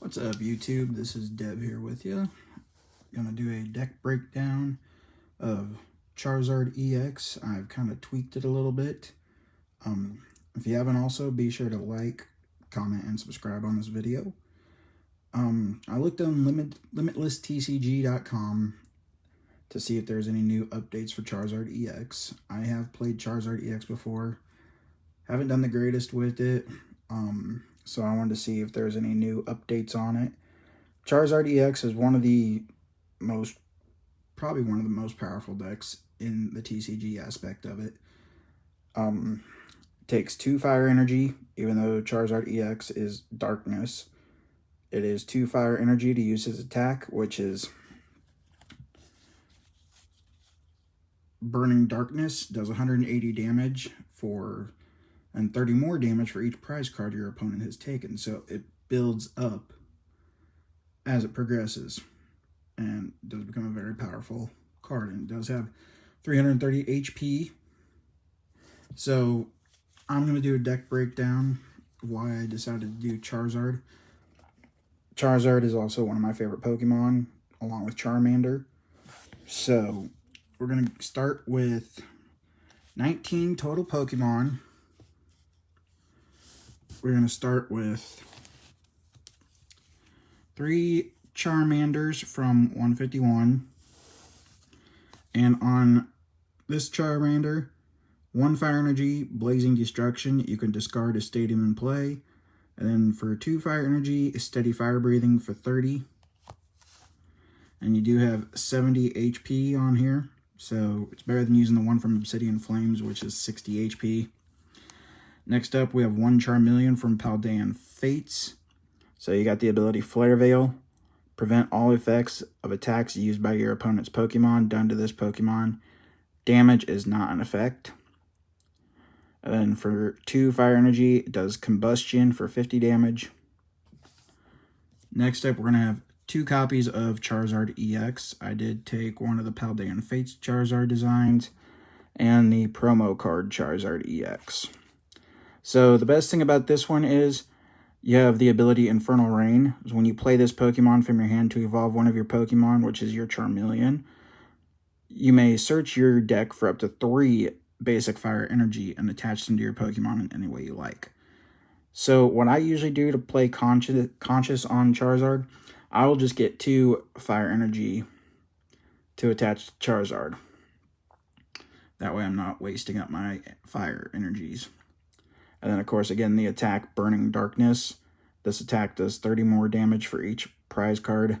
What's up, YouTube? This is Dev here with you. Gonna do a deck breakdown of Charizard EX. I've kind of tweaked it a little bit. If you haven't also, be sure to like, comment, and subscribe on this video. I looked on limitlesstcg.com to see if there's any new updates for Charizard EX. I have played Charizard EX before. Haven't done the greatest with it. So I wanted to see if there's any new updates on it. Charizard EX is probably one of the most powerful decks in the TCG aspect of it. Takes 2 fire energy, even though Charizard EX is darkness. It is 2 fire energy to use his attack, which is Burning Darkness, does 180 damage and 30 more damage for each prize card your opponent has taken. So it builds up as it progresses and does become a very powerful card, and it does have 330 HP. So I'm going to do a deck breakdown of why I decided to do Charizard. Charizard is also one of my favorite Pokemon, along with Charmander. So we're going to start with 19 total Pokemon. We're going to start with 3 Charmanders from 151. And on this Charmander, 1 fire energy, Blazing Destruction. You can discard a stadium in play. And then for 2 fire energy, Steady Fire Breathing for 30. And you do have 70 HP on here. So it's better than using the one from Obsidian Flames, which is 60 HP. Next up, we have 1 Charmeleon from Paldean Fates. So you got the ability Flare Veil. Prevent all effects of attacks used by your opponent's Pokemon done to this Pokemon. Damage is not an effect. And then for 2 fire energy, it does Combustion for 50 damage. Next up, we're going to have 2 copies of Charizard EX. I did take one of the Paldean Fates Charizard designs and the promo card Charizard EX. So the best thing about this one is you have the ability Infernal Rain. So when you play this Pokemon from your hand to evolve one of your Pokemon, which is your Charmeleon, you may search your deck for up to 3 basic fire energy and attach them to your Pokemon in any way you like. So what I usually do to play conscious on Charizard, I will just get 2 fire energy to attach to Charizard. That way I'm not wasting up my fire energies. And then, of course, again, the attack, Burning Darkness. This attack does 30 more damage for each prize card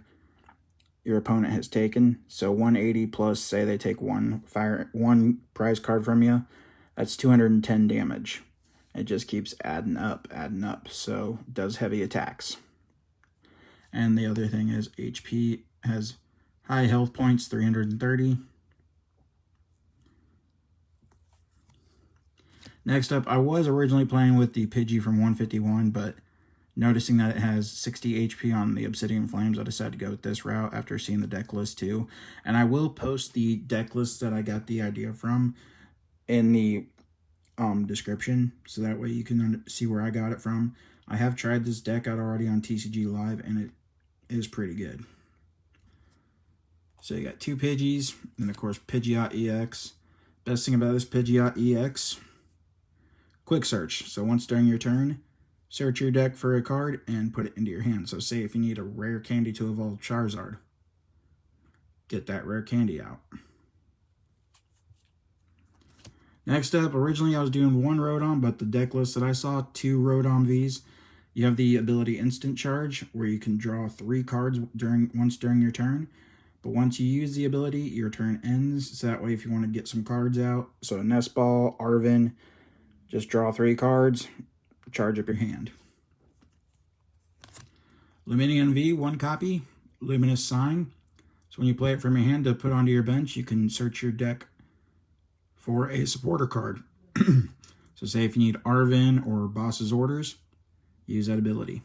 your opponent has taken. So 180 plus, say they take one prize card from you, that's 210 damage. It just keeps adding up, so it does heavy attacks. And the other thing is HP has high health points, 330. Next up, I was originally playing with the Pidgey from 151, but noticing that it has 60 HP on the Obsidian Flames, I decided to go with this route after seeing the deck list too. And I will post the deck list that I got the idea from in the description, so that way you can see where I got it from. I have tried this deck out already on TCG Live, and it is pretty good. So you got 2 Pidgeys, and of course Pidgeot EX. Best thing about this Pidgeot EX, quick search. So once during your turn, search your deck for a card and put it into your hand. So say if you need a rare candy to evolve Charizard, get that rare candy out. Next up, originally I was doing 1 Rotom, but the deck list that I saw, 2 Rotom Vs. You have the ability Instant Charge, where you can draw 3 cards once during your turn. But once you use the ability, your turn ends. So that way if you want to get some cards out, so Nest Ball, Arven, just draw 3 cards, charge up your hand. Lumineon V, 1 copy, Luminous Sign. So when you play it from your hand to put onto your bench, you can search your deck for a supporter card. So say if you need Arven or Boss's Orders, use that ability.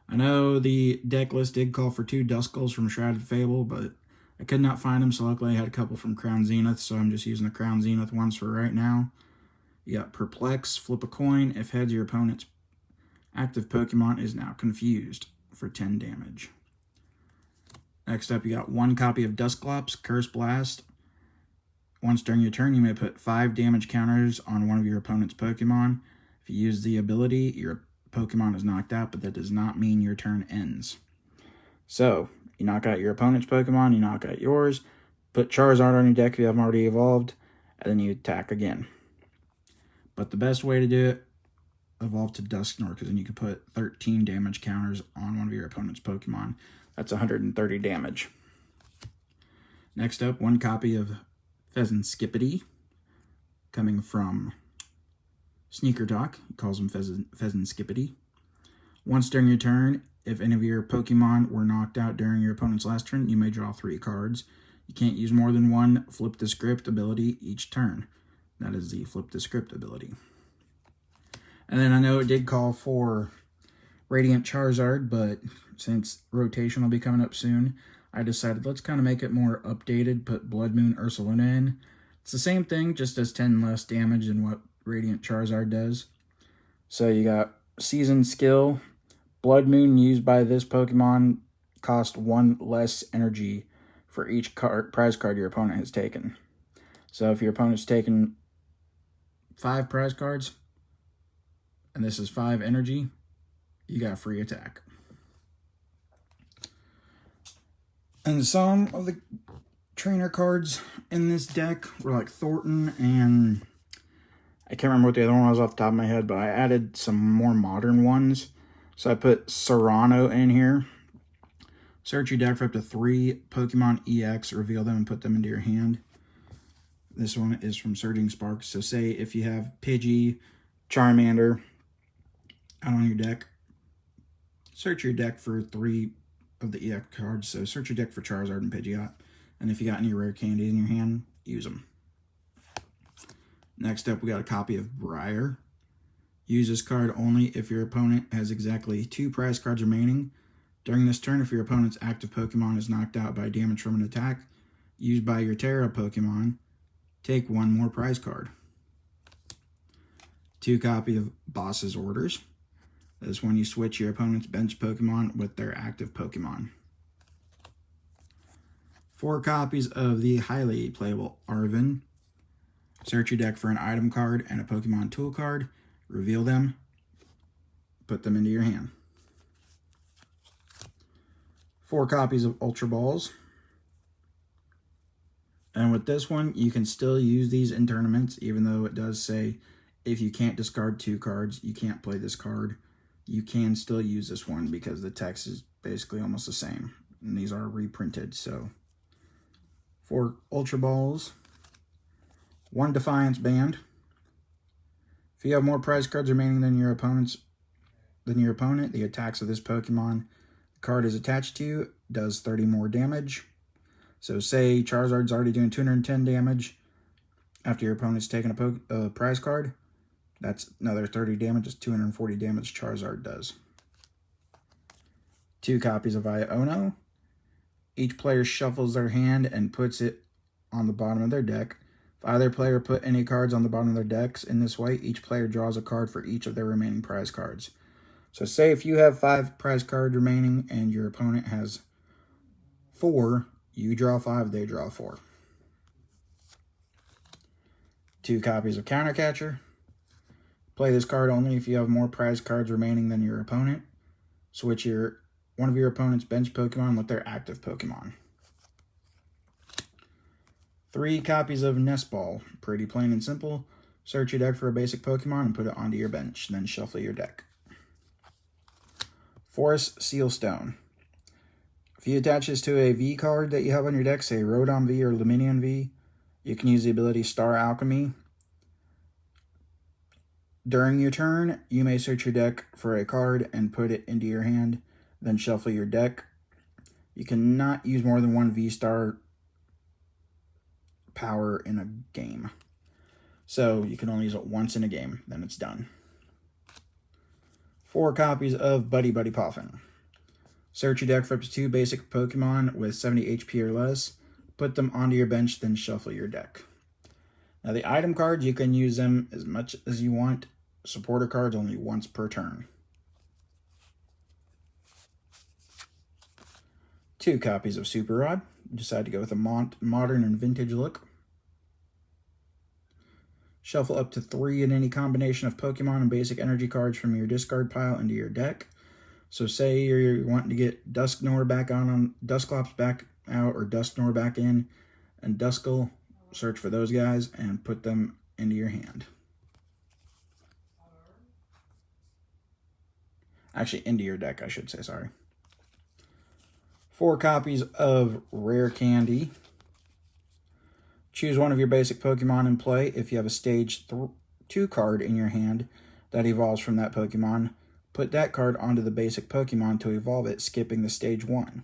I know the deck list did call for 2 Duskulls from Shrouded Fable, but I could not find them, so luckily I had a couple from Crown Zenith, so I'm just using the Crown Zenith ones for right now. You got Perplex, flip a coin. If heads, your opponent's Active Pokemon is now confused for 10 damage. Next up, you got 1 copy of Dusclops, Curse Blast. Once during your turn, you may put 5 damage counters on one of your opponent's Pokemon. If you use the ability, your Pokemon is knocked out, but that does not mean your turn ends. So, you knock out your opponent's Pokemon, you knock out yours, put Charizard on your deck if you haven't already evolved, and then you attack again. But the best way to do it, evolve to Dusknoir, because then you can put 13 damage counters on one of your opponent's Pokemon. That's 130 damage. Next up, 1 copy of Pheasant Skippity, coming from Sneaker Talk. He calls him Pheasant Skippity. Once during your turn, if any of your Pokemon were knocked out during your opponent's last turn, you may draw 3 cards. You can't use more than 1 Flip the Script ability each turn. That is the Flip the Script ability. And then I know it did call for Radiant Charizard, but since rotation will be coming up soon, I decided let's kind of make it more updated, put Blood Moon Ursaluna in. It's the same thing, just does 10 less damage than what Radiant Charizard does. So you got Seasoned Skill. Blood Moon used by this Pokemon cost 1 less energy for each prize card your opponent has taken. So if your opponent's taken 5 prize cards, and this is 5 energy, you got free attack. And some of the trainer cards in this deck were like Thornton and I can't remember what the other one was off the top of my head, but I added some more modern ones. So I put Serrano in here. Search your deck for up to 3 Pokemon EX, reveal them and put them into your hand. This one is from Surging Sparks. So say if you have Pidgey, Charmander out on your deck, search your deck for 3 of the EX cards. So search your deck for Charizard and Pidgeot. And if you got any rare candies in your hand, use them. Next up, we got a copy of Briar. Use this card only if your opponent has exactly 2 prize cards remaining. During this turn, if your opponent's active Pokemon is knocked out by damage from an attack used by your Terra Pokemon, take 1 more prize card. 2 copies of Boss's Orders. This is when you switch your opponent's bench Pokemon with their active Pokemon. 4 copies of the highly playable Arven. Search your deck for an item card and a Pokemon tool card. Reveal them. Put them into your hand. 4 copies of Ultra Balls. And with this one, you can still use these in tournaments, even though it does say if you can't discard 2 cards, you can't play this card. You can still use this one because the text is basically almost the same. And these are reprinted, so 4 Ultra Balls. 1 Defiance Band. If you have more prize cards remaining than your opponent, the attacks of this Pokemon the card is attached to does 30 more damage. So say Charizard's already doing 210 damage after your opponent's taken a prize card. That's another 30 damage. It's 240 damage Charizard does. 2 copies of Iono. Each player shuffles their hand and puts it on the bottom of their deck. If either player put any cards on the bottom of their decks in this way, each player draws a card for each of their remaining prize cards. So say if you have 5 prize cards remaining and your opponent has 4, you draw 5, they draw 4. 2 copies of Countercatcher. Play this card only if you have more prize cards remaining than your opponent. Switch one of your opponent's bench Pokemon with their active Pokemon. 3 copies of Nest Ball. Pretty plain and simple. Search your deck for a basic Pokemon and put it onto your bench. Then shuffle your deck. Forest Sealstone. If you attach this to a V card that you have on your deck, say Rodon V or Luminion V, you can use the ability Star Alchemy. During your turn, you may search your deck for a card and put it into your hand, then shuffle your deck. You cannot use more than 1 V-Star power in a game. So you can only use it once in a game, then it's done. 4 copies of Buddy Buddy Poffin. Search your deck for up to 2 basic Pokemon with 70 HP or less. Put them onto your bench, then shuffle your deck. Now the item cards, you can use them as much as you want. Supporter cards only once per turn. 2 copies of Super Rod. Decide to go with a modern and vintage look. Shuffle up to 3 in any combination of Pokemon and basic energy cards from your discard pile into your deck. So say you're wanting to get Dusknoir back on Dusclops back out, or Dusknoir back in, and Duskull, search for those guys and put them into your hand. Actually, into your deck, I should say, sorry. 4 copies of Rare Candy. Choose one of your basic Pokemon in play. If you have a Stage 2 card in your hand that evolves from that Pokemon, put that card onto the basic Pokemon to evolve it, skipping the Stage 1.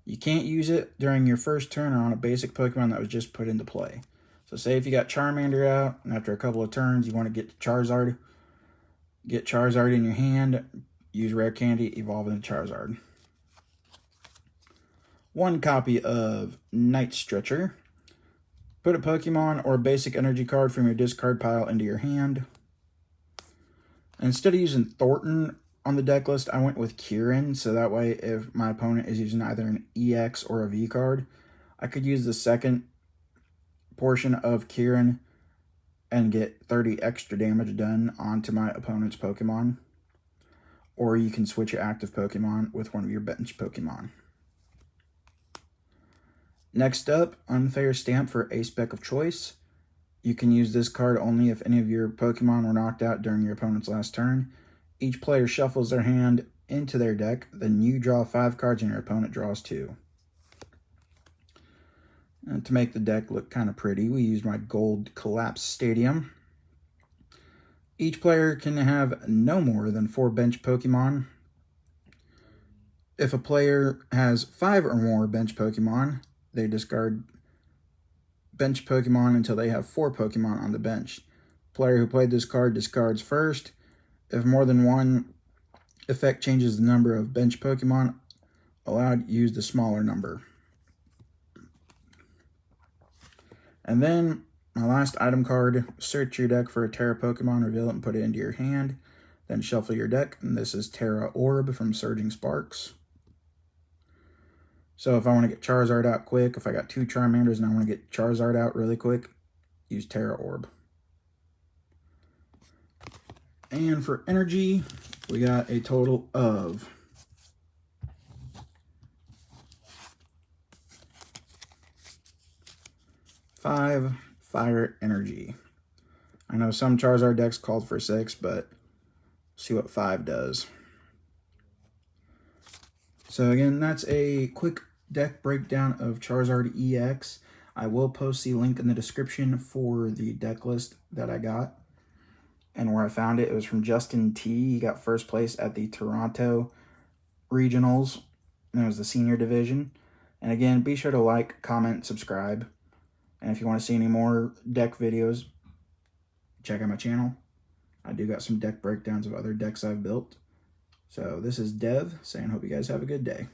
You can't use it during your first turn or on a basic Pokemon that was just put into play. So say if you got Charmander out, and after a couple of turns you want to get Charizard, get Charizard in your hand, use Rare Candy, evolve into Charizard. 1 copy of Night Stretcher. Put a Pokemon or a basic energy card from your discard pile into your hand. Instead of using Thornton on the deck list, I went with Kieran, so that way if my opponent is using either an EX or a V card, I could use the second portion of Kieran and get 30 extra damage done onto my opponent's Pokemon. Or you can switch your active Pokemon with one of your bench Pokemon. Next up, Unfair Stamp for a spec of choice. You can use this card only if any of your Pokemon were knocked out during your opponent's last turn. Each player shuffles their hand into their deck, then you draw 5 cards and your opponent draws 2. And to make the deck look kind of pretty, we used my Gold Collapse Stadium. Each player can have no more than 4 bench Pokemon. If a player has 5 or more bench Pokemon, they discard bench Pokemon until they have 4 Pokemon on the bench. Player who played this card discards first. If more than one effect changes the number of bench Pokemon allowed, use the smaller number. And then my last item card, search your deck for a Terra Pokemon, reveal it and put it into your hand. Then shuffle your deck, and this is Terra Orb from Surging Sparks. So if I want to get Charizard out quick, if I got 2 Charmanders and I want to get Charizard out really quick, use Terra Orb. And for energy, we got a total of 5 fire energy. I know some Charizard decks called for 6, but see what 5 does. So again, that's a quick deck breakdown of Charizard EX. I will post the link in the description for the deck list that I got and where I found it. It was from Justin T. He got first place at the Toronto Regionals, and it was the senior division. And again, be sure to like, comment, subscribe. And if you want to see any more deck videos, check out my channel. I do got some deck breakdowns of other decks I've built. So this is Dev saying, hope you guys have a good day.